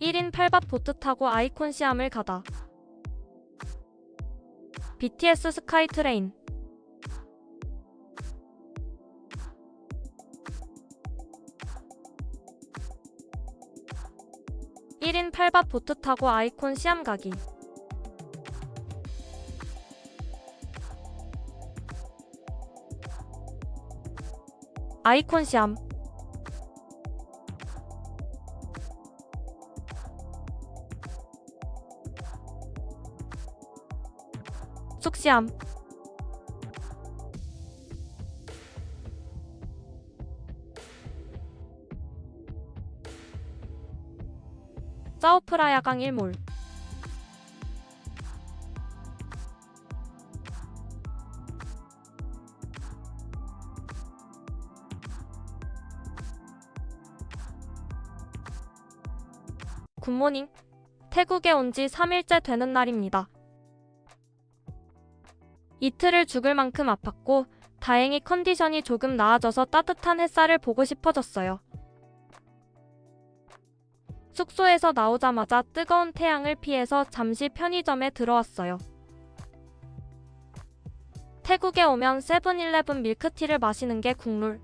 1인 8밭 보트 타고 아이콘 시암을 가다. BTS 스카이트레인. 1인 8밭 보트 타고 아이콘 시암 가기. 아이콘 시암. 쑥시암. 사우프라야강 1몰. 굿모닝. 태국에 온 지 3일째 되는 날입니다. 이틀을 죽을 만큼 아팠고 다행히 컨디션이 조금 나아져서 따뜻한 햇살을 보고 싶어졌어요. 숙소에서 나오자마자 뜨거운 태양을 피해서 잠시 편의점에 들어왔어요. 태국에 오면 세븐일레븐 밀크티를 마시는 게 국룰.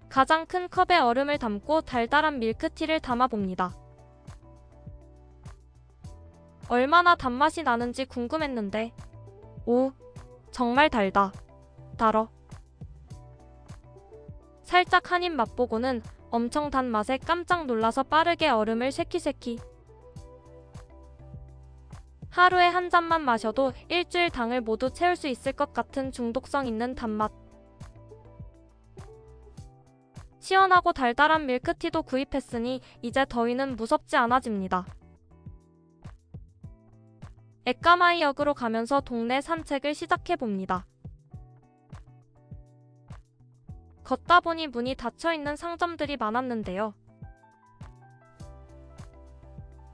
가장 큰 컵에 얼음을 담고 달달한 밀크티를 담아봅니다. 얼마나 단맛이 나는지 궁금했는데 오, 정말 달다. 달어. 살짝 한 입 맛보고는 엄청 단 맛에 깜짝 놀라서 빠르게 얼음을 쉐키쉐키. 하루에 한 잔만 마셔도 일주일 당을 모두 채울 수 있을 것 같은 중독성 있는 단맛. 시원하고 달달한 밀크티도 구입했으니 이제 더위는 무섭지 않아집니다. 에까마이역으로 가면서 동네 산책을 시작해봅니다. 걷다 보니 문이 닫혀있는 상점들이 많았는데요.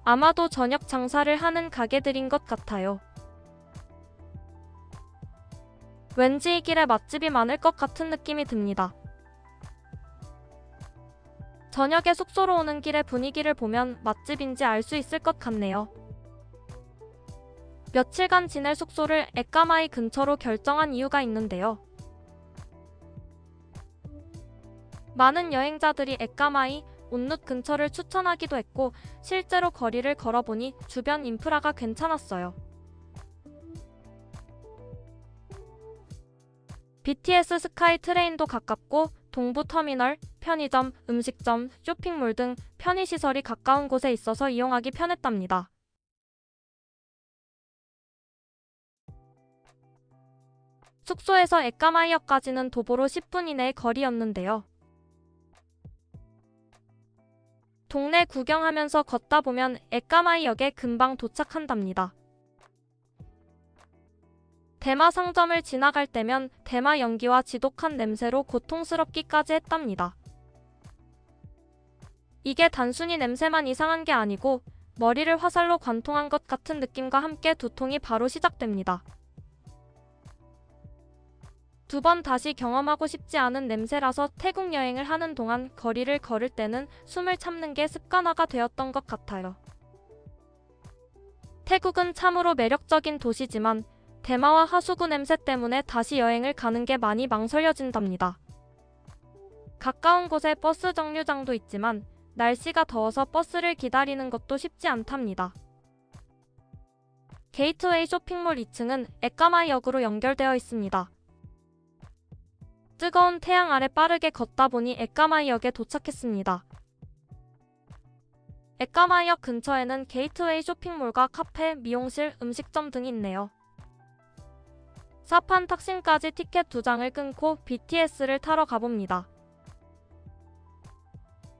아마도 저녁 장사를 하는 가게들인 것 같아요. 왠지 이 길에 맛집이 많을 것 같은 느낌이 듭니다. 저녁에 숙소로 오는 길의 분위기를 보면 맛집인지 알 수 있을 것 같네요. 며칠간 지낼 숙소를 에까마이 근처로 결정한 이유가 있는데요. 많은 여행자들이 에까마이, 온룻 근처를 추천하기도 했고 실제로 거리를 걸어보니 주변 인프라가 괜찮았어요. BTS 스카이 트레인도 가깝고 동부터미널, 편의점, 음식점, 쇼핑몰 등 편의시설이 가까운 곳에 있어서 이용하기 편했답니다. 숙소에서 에까마이역까지는 도보로 10분 이내의 거리였는데요. 동네 구경하면서 걷다 보면 에까마이역에 금방 도착한답니다. 대마 상점을 지나갈 때면 대마 연기와 지독한 냄새로 고통스럽기까지 했답니다. 이게 단순히 냄새만 이상한 게 아니고 머리를 화살로 관통한 것 같은 느낌과 함께 두통이 바로 시작됩니다. 두 번 다시 경험하고 싶지 않은 냄새라서 태국 여행을 하는 동안 거리를 걸을 때는 숨을 참는 게 습관화가 되었던 것 같아요. 태국은 참으로 매력적인 도시지만 대마와 하수구 냄새 때문에 다시 여행을 가는 게 많이 망설여진답니다. 가까운 곳에 버스 정류장도 있지만 날씨가 더워서 버스를 기다리는 것도 쉽지 않답니다. 게이트웨이 쇼핑몰 2층은 에까마이역으로 연결되어 있습니다. 뜨거운 태양 아래 빠르게 걷다 보니 에까마이역에 도착했습니다. 에까마이역 근처에는 게이트웨이 쇼핑몰과 카페, 미용실, 음식점 등이 있네요. 사판 탁신까지 티켓 2장을 끊고 BTS를 타러 가봅니다.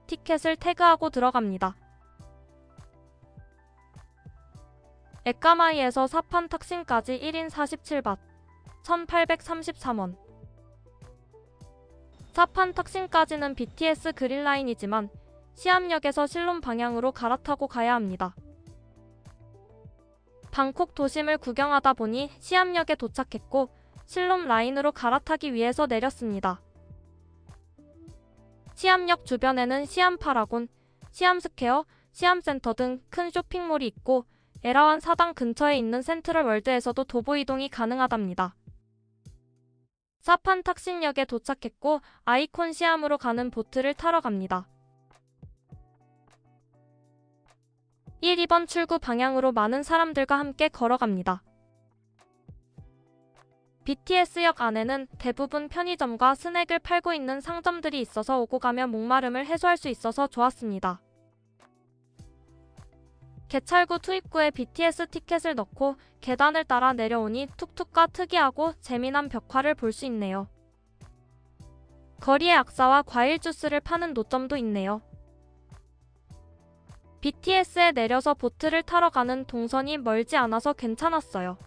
티켓을 태그하고 들어갑니다. 에까마이에서 사판 탁신까지 1인 47밭, 1,833원. 사판 탁신까지는 BTS 그린라인이지만 시암역에서 실롬 방향으로 갈아타고 가야 합니다. 방콕 도심을 구경하다 보니 시암역에 도착했고 실롬 라인으로 갈아타기 위해서 내렸습니다. 시암역 주변에는 시암 파라곤, 시암스퀘어, 시암센터 등 큰 쇼핑몰이 있고 에라완 사당 근처에 있는 센트럴 월드에서도 도보 이동이 가능하답니다. 사판 탁신역에 도착했고 아이콘 시암으로 가는 보트를 타러 갑니다. 1, 2번 출구 방향으로 많은 사람들과 함께 걸어갑니다. BTS역 안에는 대부분 편의점과 스낵을 팔고 있는 상점들이 있어서 오고 가며 목마름을 해소할 수 있어서 좋았습니다. 개찰구 투입구에 BTS 티켓을 넣고 계단을 따라 내려오니 툭툭과 특이하고 재미난 벽화를 볼 수 있네요. 거리에 악사와 과일 주스를 파는 노점도 있네요. BTS에 내려서 보트를 타러 가는 동선이 멀지 않아서 괜찮았어요.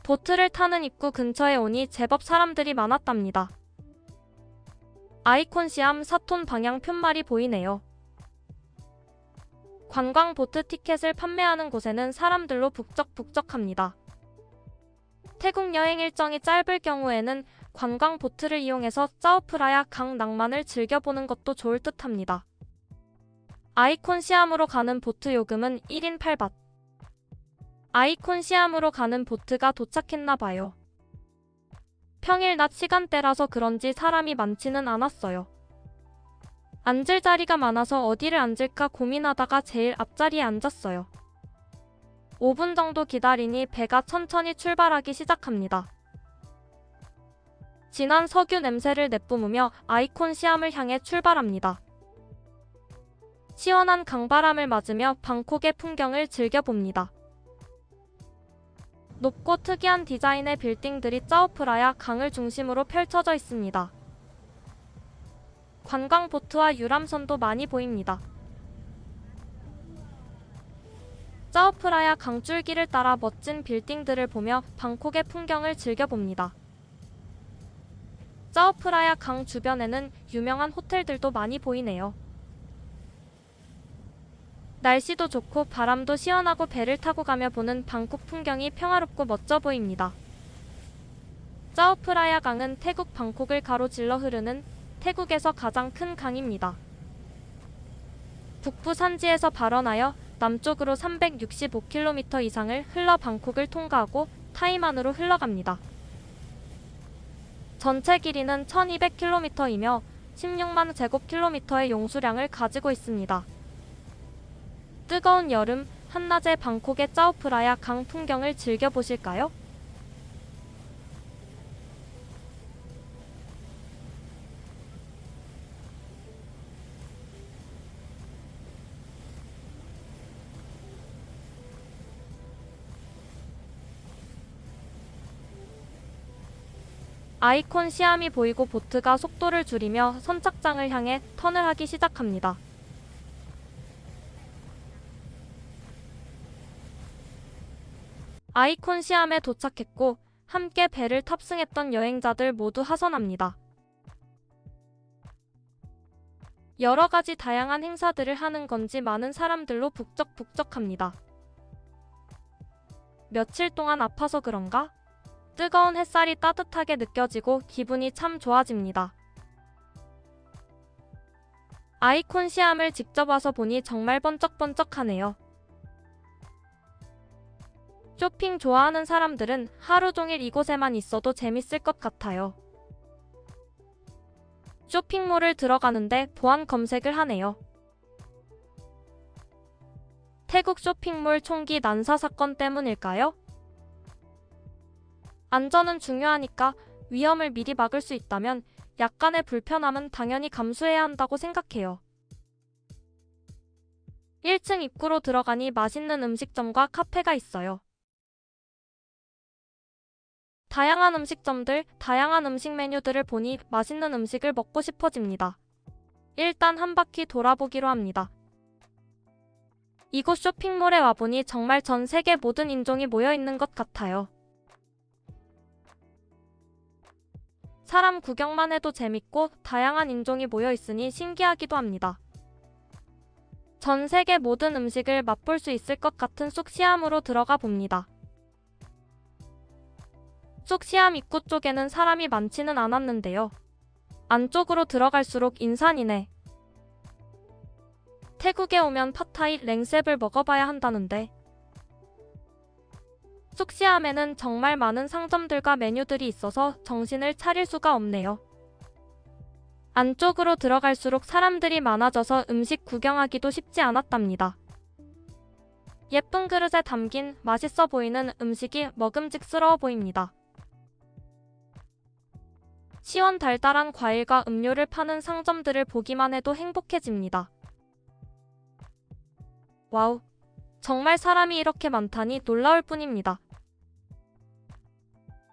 보트를 타는 입구 근처에 오니 제법 사람들이 많았답니다. 아이콘 시암 사톤 방향 푯말이 보이네요. 관광 보트 티켓을 판매하는 곳에는 사람들로 북적북적합니다. 태국 여행 일정이 짧을 경우에는 관광 보트를 이용해서 짜오프라야 강 낭만을 즐겨보는 것도 좋을 듯합니다. 아이콘 시암으로 가는 보트 요금은 1인 8밭. 아이콘 시암으로 가는 보트가 도착했나봐요. 평일 낮 시간대라서 그런지 사람이 많지는 않았어요. 앉을 자리가 많아서 어디를 앉을까 고민하다가 제일 앞자리에 앉았어요. 5분 정도 기다리니 배가 천천히 출발하기 시작합니다. 진한 석유 냄새를 내뿜으며 아이콘 시암을 향해 출발합니다. 시원한 강바람을 맞으며 방콕의 풍경을 즐겨봅니다. 높고 특이한 디자인의 빌딩들이 짜오프라야 강을 중심으로 펼쳐져 있습니다. 관광 보트와 유람선도 많이 보입니다. 짜오프라야 강줄기를 따라 멋진 빌딩들을 보며 방콕의 풍경을 즐겨봅니다. 짜오프라야 강 주변에는 유명한 호텔들도 많이 보이네요. 날씨도 좋고 바람도 시원하고 배를 타고 가며 보는 방콕 풍경이 평화롭고 멋져 보입니다. 짜오프라야 강은 태국 방콕을 가로질러 흐르는 태국에서 가장 큰 강입니다. 북부 산지에서 발원하여 남쪽으로 365km 이상을 흘러 방콕을 통과하고 타이만으로 흘러갑니다. 전체 길이는 1200km이며 16만 제곱킬로미터의 용수량을 가지고 있습니다. 뜨거운 여름, 한낮에 방콕의 짜오프라야 강 풍경을 즐겨보실까요? 아이콘 시암이 보이고 보트가 속도를 줄이며 선착장을 향해 턴을 하기 시작합니다. 아이콘 시암에 도착했고 함께 배를 탑승했던 여행자들 모두 하선합니다. 여러 가지 다양한 행사들을 하는 건지 많은 사람들로 북적북적합니다. 며칠 동안 아파서 그런가? 뜨거운 햇살이 따뜻하게 느껴지고 기분이 참 좋아집니다. 아이콘 시암을 직접 와서 보니 정말 번쩍번쩍하네요. 쇼핑 좋아하는 사람들은 하루 종일 이곳에만 있어도 재밌을 것 같아요. 쇼핑몰을 들어가는데 보안 검색을 하네요. 태국 쇼핑몰 총기 난사 사건 때문일까요? 안전은 중요하니까 위험을 미리 막을 수 있다면 약간의 불편함은 당연히 감수해야 한다고 생각해요. 1층 입구로 들어가니 맛있는 음식점과 카페가 있어요. 다양한 음식점들, 다양한 음식 메뉴들을 보니 맛있는 음식을 먹고 싶어집니다. 일단 한 바퀴 돌아보기로 합니다. 이곳 쇼핑몰에 와보니 정말 전 세계 모든 인종이 모여있는 것 같아요. 사람 구경만 해도 재밌고 다양한 인종이 모여있으니 신기하기도 합니다. 전 세계 모든 음식을 맛볼 수 있을 것 같은 쑥시암으로 들어가 봅니다. 쑥시암 입구 쪽에는 사람이 많지는 않았는데요. 안쪽으로 들어갈수록 인산이네. 태국에 오면 팟타이 랭셉을 먹어봐야 한다는데. 쑥시암에는 정말 많은 상점들과 메뉴들이 있어서 정신을 차릴 수가 없네요. 안쪽으로 들어갈수록 사람들이 많아져서 음식 구경하기도 쉽지 않았답니다. 예쁜 그릇에 담긴 맛있어 보이는 음식이 먹음직스러워 보입니다. 시원달달한 과일과 음료를 파는 상점들을 보기만 해도 행복해집니다. 와우, 정말 사람이 이렇게 많다니 놀라울 뿐입니다.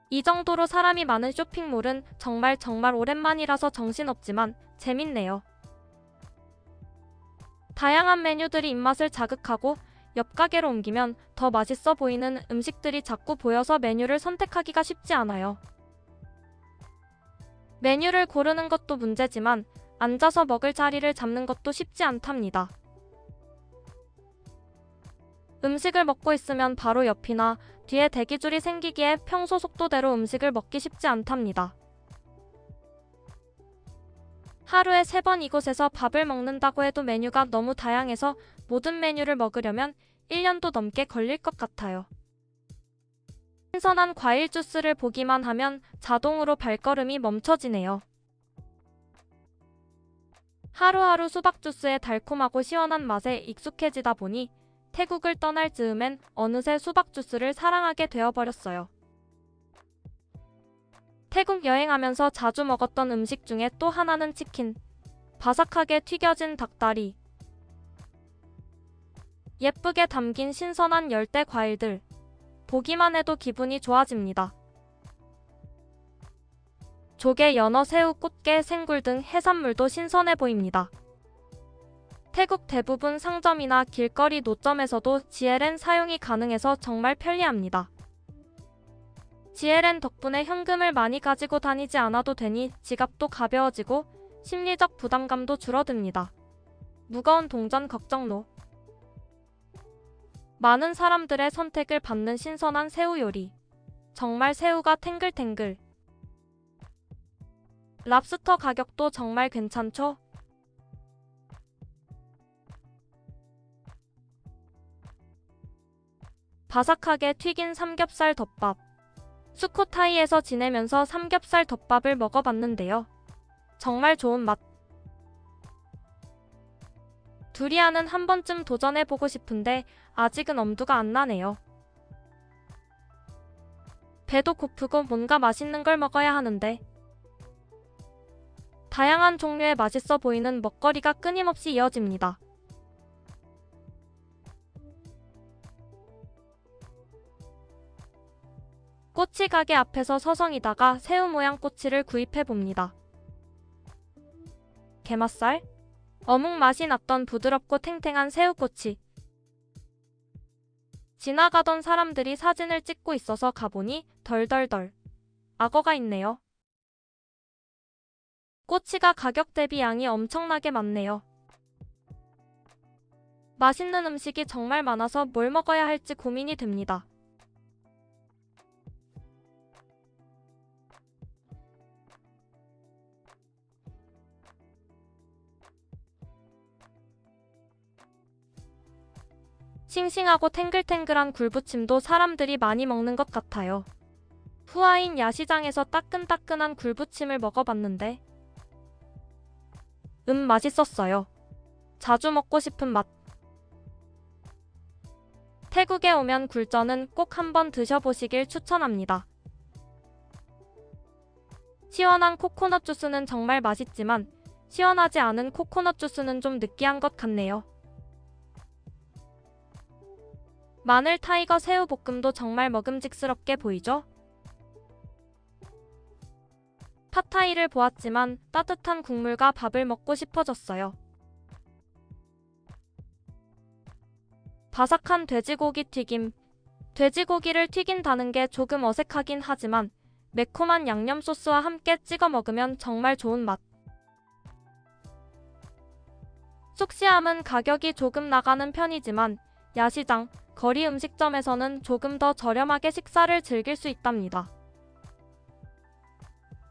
이 정도로 사람이 많은 쇼핑몰은 정말 오랜만이라서 정신없지만 재밌네요. 다양한 메뉴들이 입맛을 자극하고 옆 가게로 옮기면 더 맛있어 보이는 음식들이 자꾸 보여서 메뉴를 선택하기가 쉽지 않아요. 메뉴를 고르는 것도 문제지만 앉아서 먹을 자리를 잡는 것도 쉽지 않답니다. 음식을 먹고 있으면 바로 옆이나 뒤에 대기줄이 생기기에 평소 속도대로 음식을 먹기 쉽지 않답니다. 하루에 3번 이곳에서 밥을 먹는다고 해도 메뉴가 너무 다양해서 모든 메뉴를 먹으려면 1년도 넘게 걸릴 것 같아요. 신선한 과일 주스를 보기만 하면 자동으로 발걸음이 멈춰지네요. 하루하루 수박 주스의 달콤하고 시원한 맛에 익숙해지다 보니 태국을 떠날 즈음엔 어느새 수박 주스를 사랑하게 되어버렸어요. 태국 여행하면서 자주 먹었던 음식 중에 또 하나는 치킨. 바삭하게 튀겨진 닭다리. 예쁘게 담긴 신선한 열대 과일들. 보기만 해도 기분이 좋아집니다. 조개, 연어, 새우, 꽃게, 생굴 등 해산물도 신선해 보입니다. 태국 대부분 상점이나 길거리 노점에서도 GLN 사용이 가능해서 정말 편리합니다. GLN 덕분에 현금을 많이 가지고 다니지 않아도 되니 지갑도 가벼워지고 심리적 부담감도 줄어듭니다. 무거운 동전 걱정노. 많은 사람들의 선택을 받는 신선한 새우 요리. 정말 새우가 탱글탱글. 랍스터 가격도 정말 괜찮죠? 바삭하게 튀긴 삼겹살 덮밥. 수코타이에서 지내면서 삼겹살 덮밥을 먹어봤는데요. 정말 좋은 맛. 두리안은 한 번쯤 도전해보고 싶은데 아직은 엄두가 안 나네요. 배도 고프고 뭔가 맛있는 걸 먹어야 하는데. 다양한 종류의 맛있어 보이는 먹거리가 끊임없이 이어집니다. 꼬치 가게 앞에서 서성이다가 새우 모양 꼬치를 구입해봅니다. 게맛살? 어묵 맛이 났던 부드럽고 탱탱한 새우꼬치. 지나가던 사람들이 사진을 찍고 있어서 가보니 덜덜덜. 악어가 있네요. 꼬치가 가격 대비 양이 엄청나게 많네요. 맛있는 음식이 정말 많아서 뭘 먹어야 할지 고민이 됩니다. 싱싱하고 탱글탱글한 굴부침도 사람들이 많이 먹는 것 같아요. 후아인 야시장에서 따끈따끈한 굴부침을 먹어봤는데 맛있었어요. 자주 먹고 싶은 맛. 태국에 오면 굴전은 꼭 한번 드셔보시길 추천합니다. 시원한 코코넛 주스는 정말 맛있지만 시원하지 않은 코코넛 주스는 좀 느끼한 것 같네요. 마늘 타이거 새우 볶음도 정말 먹음직스럽게 보이죠? 팟타이를 보았지만 따뜻한 국물과 밥을 먹고 싶어졌어요. 바삭한 돼지고기 튀김. 돼지고기를 튀긴다는 게 조금 어색하긴 하지만 매콤한 양념 소스와 함께 찍어 먹으면 정말 좋은 맛. 쑥시암은 가격이 조금 나가는 편이지만 야시장, 거리 음식점에서는 조금 더 저렴하게 식사를 즐길 수 있답니다.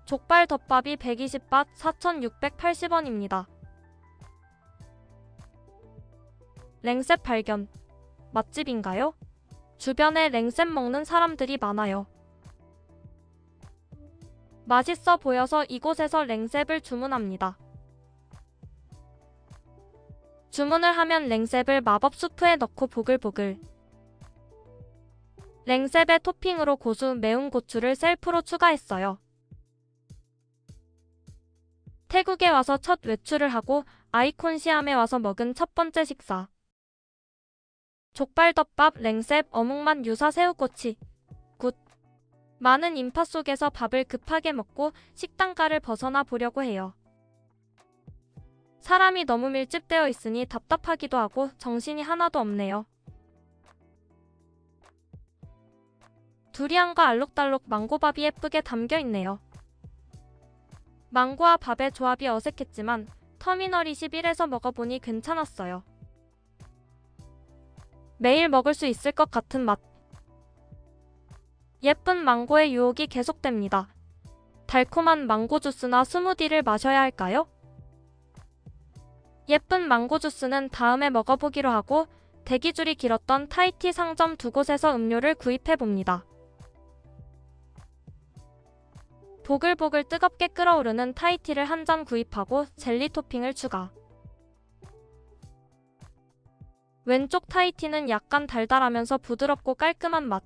족발 덮밥이 120밭 4,680원입니다. 랭셉 발견. 맛집인가요? 주변에 랭셉 먹는 사람들이 많아요. 맛있어 보여서 이곳에서 랭셉을 주문합니다. 주문을 하면 랭셉을 마법 수프에 넣고 보글보글. 랭셉에 토핑으로 고수 매운 고추를 셀프로 추가했어요. 태국에 와서 첫 외출을 하고 아이콘 시암에 와서 먹은 첫 번째 식사. 족발덮밥, 랭셉, 어묵맛 유사 새우꼬치. 굿. 많은 인파 속에서 밥을 급하게 먹고 식당가를 벗어나 보려고 해요. 사람이 너무 밀집되어 있으니 답답하기도 하고 정신이 하나도 없네요. 두리안과 알록달록 망고밥이 예쁘게 담겨 있네요. 망고와 밥의 조합이 어색했지만 터미널 21에서 먹어보니 괜찮았어요. 매일 먹을 수 있을 것 같은 맛. 예쁜 망고의 유혹이 계속됩니다. 달콤한 망고 주스나 스무디를 마셔야 할까요? 예쁜 망고 주스는 다음에 먹어보기로 하고 대기줄이 길었던 타이티 상점 두 곳에서 음료를 구입해봅니다. 보글보글 뜨겁게 끓어오르는 타이티를 한 잔 구입하고 젤리 토핑을 추가. 왼쪽 타이티는 약간 달달하면서 부드럽고 깔끔한 맛.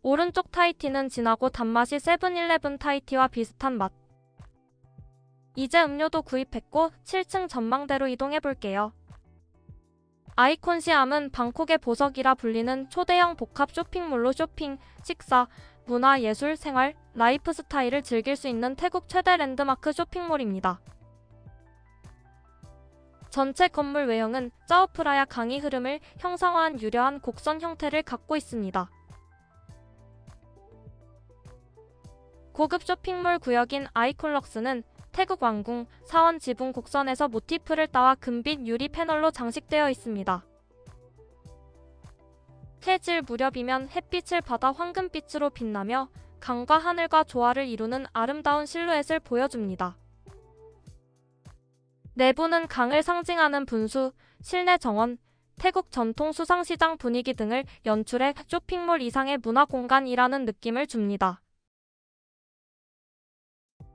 오른쪽 타이티는 진하고 단맛이 세븐일레븐 타이티와 비슷한 맛. 이제 음료도 구입했고 7층 전망대로 이동해볼게요. 아이콘 시암은 방콕의 보석이라 불리는 초대형 복합 쇼핑몰로 쇼핑, 식사, 문화, 예술, 생활, 라이프 스타일을 즐길 수 있는 태국 최대 랜드마크 쇼핑몰입니다. 전체 건물 외형은 짜오프라야 강의 흐름을 형상화한 유려한 곡선 형태를 갖고 있습니다. 고급 쇼핑몰 구역인 아이콘럭스는 태국 왕궁, 사원 지붕 곡선에서 모티프를 따와 금빛 유리 패널로 장식되어 있습니다. 해질 무렵이면 햇빛을 받아 황금빛으로 빛나며 강과 하늘과 조화를 이루는 아름다운 실루엣을 보여줍니다. 내부는 강을 상징하는 분수, 실내 정원, 태국 전통 수상시장 분위기 등을 연출해 쇼핑몰 이상의 문화 공간이라는 느낌을 줍니다.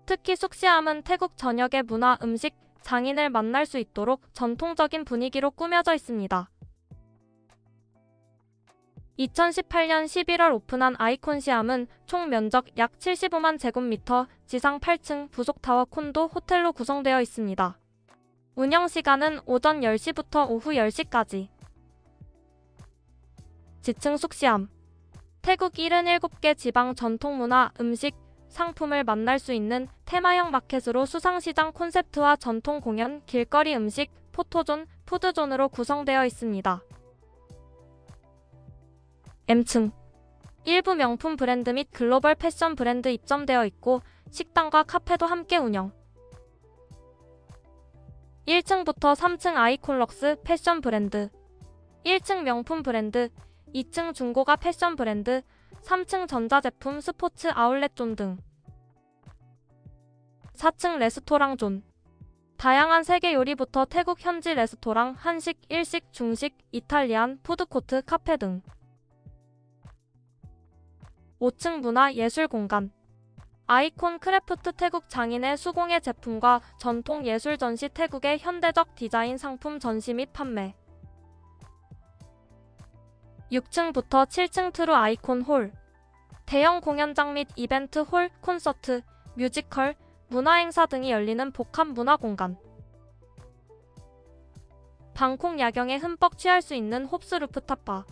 특히 숙시암은 태국 전역의 문화, 음식, 장인을 만날 수 있도록 전통적인 분위기로 꾸며져 있습니다. 2018년 11월 오픈한 아이콘 시암은 총 면적 약 75만 제곱미터, 지상 8층 부속타워 콘도 호텔로 구성되어 있습니다. 운영시간은 오전 10시부터 오후 10시까지. 지층 숙시암. 태국 77개 지방 전통문화, 음식, 상품을 만날 수 있는 테마형 마켓으로 수상시장 콘셉트와 전통 공연, 길거리 음식, 포토존, 푸드존으로 구성되어 있습니다. M층. 일부 명품 브랜드 및 글로벌 패션 브랜드 입점되어 있고 식당과 카페도 함께 운영. 1층부터 3층 아이콘럭스 패션 브랜드, 1층 명품 브랜드, 2층 중고가 패션 브랜드, 3층 전자제품 스포츠 아울렛존 등. 4층 레스토랑 존. 다양한 세계 요리부터 태국 현지 레스토랑, 한식, 일식, 중식, 이탈리안, 푸드코트, 카페 등. 5층 문화 예술 공간. 아이콘 크래프트 태국 장인의 수공예 제품과 전통 예술 전시, 태국의 현대적 디자인 상품 전시 및 판매. 6층부터 7층 트루 아이콘 홀. 대형 공연장 및 이벤트 홀, 콘서트, 뮤지컬, 문화행사 등이 열리는 복합 문화 공간. 방콕 야경에 흠뻑 취할 수 있는 홉스 루프탑바.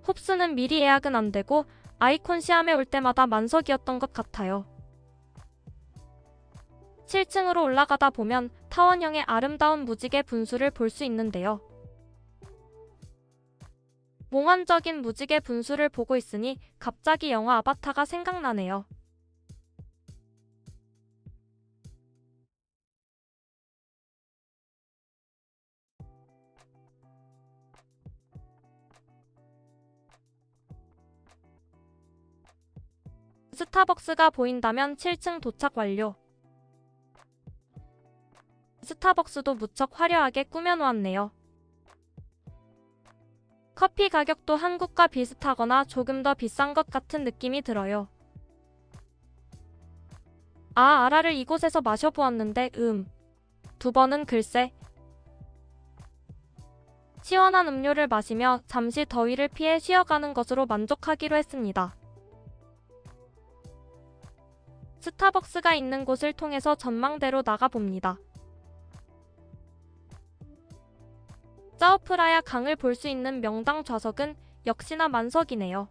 홉스는 미리 예약은 안 되고 아이콘 시암에 올 때마다 만석이었던 것 같아요. 7층으로 올라가다 보면 타원형의 아름다운 무지개 분수를 볼 수 있는데요. 몽환적인 무지개 분수를 보고 있으니 갑자기 영화 아바타가 생각나네요. 스타벅스가 보인다면 7층 도착 완료. 스타벅스도 무척 화려하게 꾸며놓았네요. 커피 가격도 한국과 비슷하거나 조금 더 비싼 것 같은 느낌이 들어요. 아라를 이곳에서 마셔보았는데 두 번은 글쎄. 시원한 음료를 마시며 잠시 더위를 피해 쉬어가는 것으로 만족하기로 했습니다. 스타벅스가 있는 곳을 통해서 전망대로 나가봅니다. 짜오프라야 강을 볼 수 있는 명당 좌석은 역시나 만석이네요.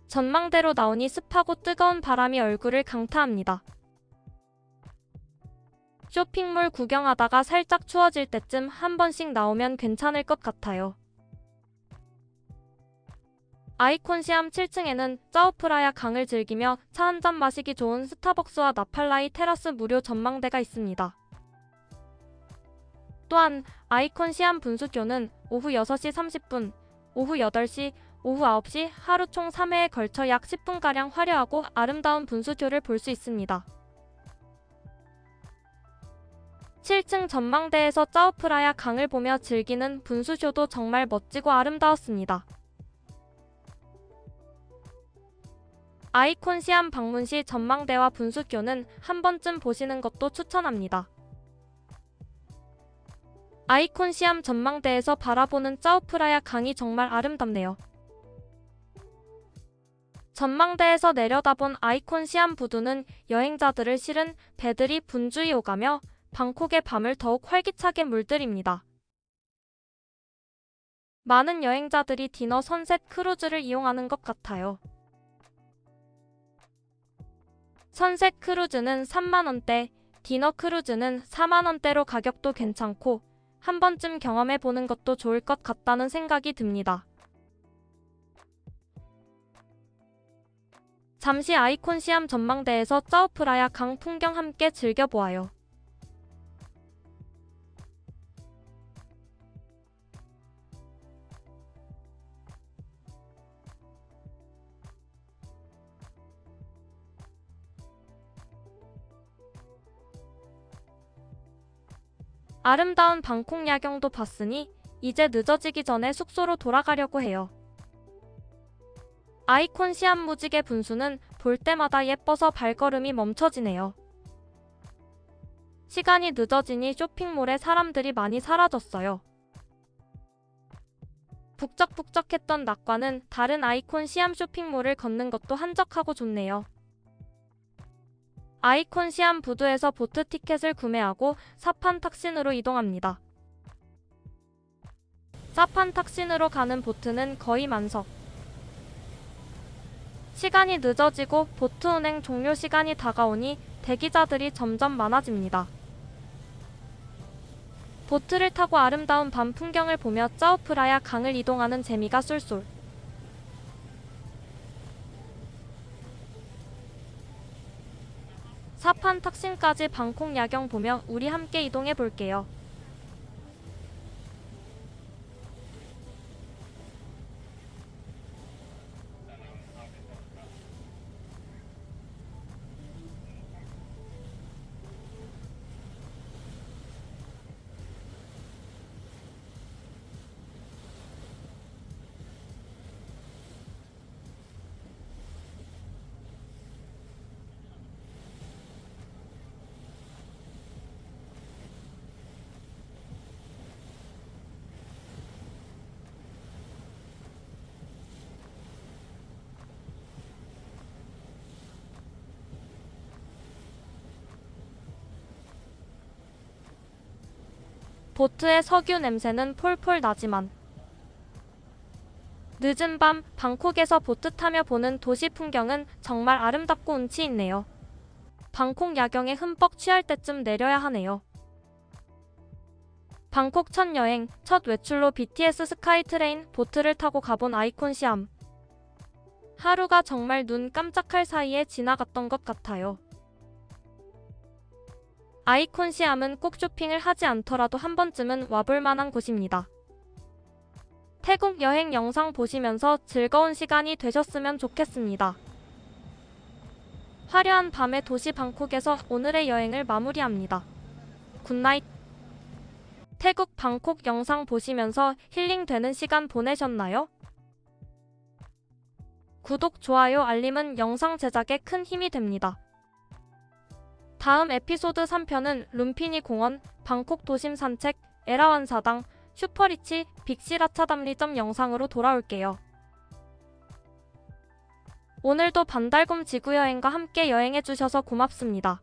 전망대로 나오니 습하고 뜨거운 바람이 얼굴을 강타합니다. 쇼핑몰 구경하다가 살짝 추워질 때쯤 한 번씩 나오면 괜찮을 것 같아요. 아이콘시암 7층에는 짜오프라야 강을 즐기며 차 한잔 마시기 좋은 스타벅스와 나팔라이 테라스 무료 전망대가 있습니다. 또한 아이콘시암 분수쇼는 오후 6시 30분, 오후 8시, 오후 9시 하루 총 3회에 걸쳐 약 10분가량 화려하고 아름다운 분수쇼를 볼 수 있습니다. 7층 전망대에서 짜오프라야 강을 보며 즐기는 분수쇼도 정말 멋지고 아름다웠습니다. 아이콘시암 방문 시 전망대와 분수쇼는 한 번쯤 보시는 것도 추천합니다. 아이콘시암 전망대에서 바라보는 짜오프라야 강이 정말 아름답네요. 전망대에서 내려다본 아이콘시암 부두는 여행자들을 실은 배들이 분주히 오가며 방콕의 밤을 더욱 활기차게 물들입니다. 많은 여행자들이 디너 선셋 크루즈를 이용하는 것 같아요. 선셋 크루즈는 3만원대, 디너 크루즈는 4만원대로 가격도 괜찮고 한 번쯤 경험해보는 것도 좋을 것 같다는 생각이 듭니다. 잠시 아이콘시암 전망대에서 짜오프라야 강 풍경 함께 즐겨보아요. 아름다운 방콕 야경도 봤으니 이제 늦어지기 전에 숙소로 돌아가려고 해요. 아이콘시암 무지개 분수는 볼 때마다 예뻐서 발걸음이 멈춰지네요. 시간이 늦어지니 쇼핑몰에 사람들이 많이 사라졌어요. 북적북적했던 낮과는 다른 아이콘시암 쇼핑몰을 걷는 것도 한적하고 좋네요. 아이콘시암 부두에서 보트 티켓을 구매하고 사판 탁신으로 이동합니다. 사판 탁신으로 가는 보트는 거의 만석. 시간이 늦어지고 보트 운행 종료 시간이 다가오니 대기자들이 점점 많아집니다. 보트를 타고 아름다운 밤 풍경을 보며 짜오프라야 강을 이동하는 재미가 쏠쏠. 사판 탁신까지 방콕 야경 보며 우리 함께 이동해 볼게요. 보트의 석유 냄새는 폴폴 나지만 늦은 밤 방콕에서 보트 타며 보는 도시 풍경은 정말 아름답고 운치 있네요. 방콕 야경에 흠뻑 취할 때쯤 내려야 하네요. 방콕 첫 여행, 첫 외출로 BTS 스카이트레인 보트를 타고 가본 아이콘시암. 하루가 정말 눈 깜짝할 사이에 지나갔던 것 같아요. 아이콘시암은 꼭 쇼핑을 하지 않더라도 한 번쯤은 와볼 만한 곳입니다. 태국 여행 영상 보시면서 즐거운 시간이 되셨으면 좋겠습니다. 화려한 밤의 도시 방콕에서 오늘의 여행을 마무리합니다. 굿나잇. 태국 방콕 영상 보시면서 힐링되는 시간 보내셨나요? 구독, 좋아요, 알림은 영상 제작에 큰 힘이 됩니다. 다음 에피소드 3편은 룸피니 공원, 방콕 도심 산책, 에라완 사당, 슈퍼리치, 빅시라차담리점 영상으로 돌아올게요. 오늘도 반달곰 지구여행과 함께 여행해주셔서 고맙습니다.